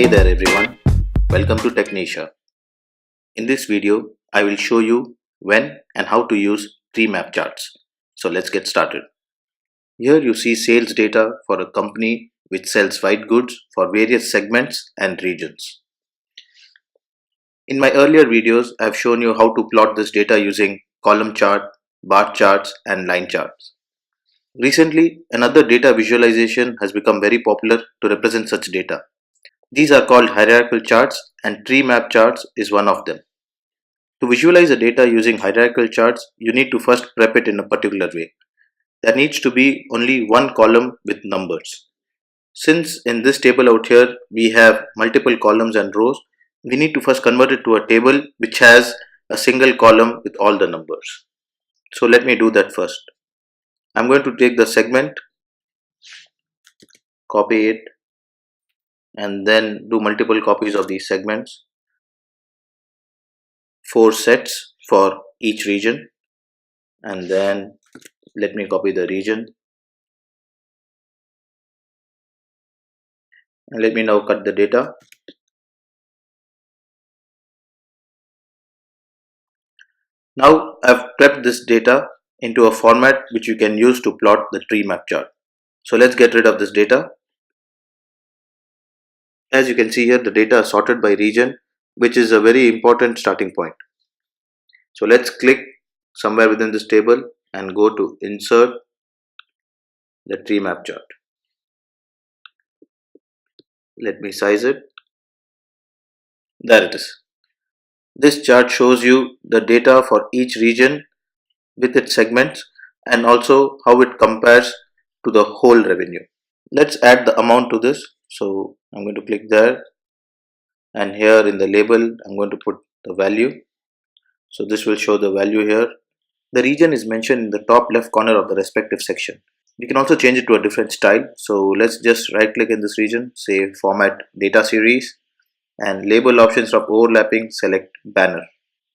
Hey there everyone, welcome to Technisha. In this video, I will show you when and how to use TreeMap charts. So let's get started. Here you see sales data for a company which sells white goods for various segments and regions. In my earlier videos, I have shown you how to plot this data using column chart, bar charts and line charts. Recently, another data visualization has become very popular to represent such data. These are called hierarchical charts and TreeMap charts is one of them. To visualize the data using hierarchical charts, you need to first prep it in a particular way. There needs to be only one column with numbers. Since in this table out here we have multiple columns and rows, we need to first convert it to a table which has a single column with all the numbers. So let me do that first. I'm going to take the segment, copy it, and then do multiple copies of these segments. 4 sets for each region, and then let me copy the region and let me now cut the data. Now I've prepped this data into a format which you can use to plot the TreeMap chart. So let's get rid of this data. As you can see here, the data is sorted by region, which is a very important starting point. So let's click somewhere within this table and go to insert the TreeMap chart. Let me size it. There it is. This chart shows you the data for each region with its segments and also how it compares to the whole revenue. Let's add the amount to this. So I'm going to click there, and here in the label I'm going to put the value. So this will show the value here. The region is mentioned in the top left corner of the respective section. You can also change it to a different style. So let's just right click in this region, say format data series, and label options of overlapping, select banner.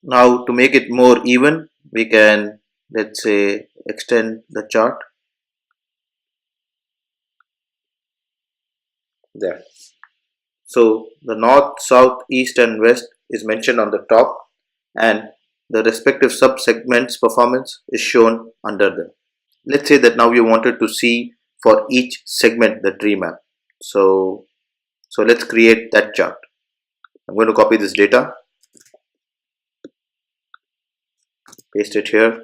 Now to make it more even, we can, let's say, extend the chart. There. So the north, south, east and west is mentioned on the top, and the respective sub-segments performance is shown under them. Let's say that now you wanted to see for each segment the TreeMap. So let's create that chart. I'm going to copy this data, paste it here.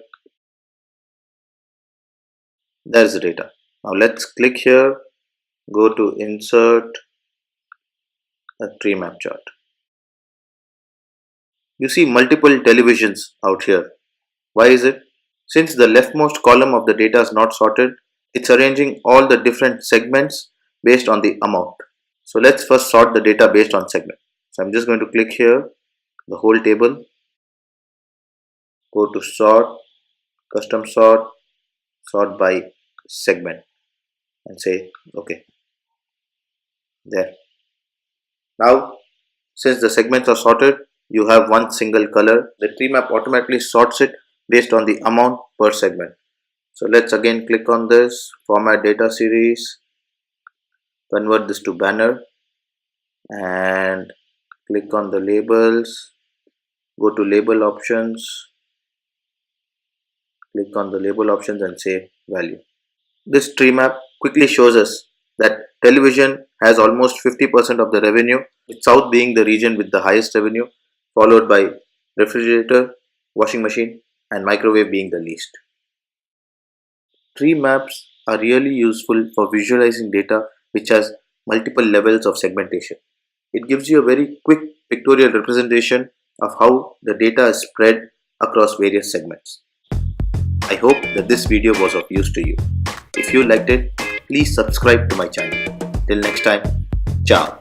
There's the data. Now let's click here, go to insert a TreeMap chart. You see multiple televisions out here. Why is it? Since the leftmost column of the data is not sorted, it's arranging all the different segments based on the amount. So let's first sort the data based on segment. So I'm just going to click here, the whole table, go to sort, custom sort, sort by segment, and say okay. There. Now since the segments are sorted, you have one single color. The TreeMap automatically sorts it based on the amount per segment. So let's again click on this, format data series, convert this to banner, and click on the labels, go to label options, click on the label options and say value. This TreeMap quickly shows us that television has almost 50% of the revenue, with south being the region with the highest revenue, followed by refrigerator, washing machine and microwave being the least. TreeMaps are really useful for visualizing data which has multiple levels of segmentation. It gives you a very quick pictorial representation of how the data is spread across various segments. I hope that this video was of use to you. If you liked it, please subscribe to my channel. Till next time, ciao.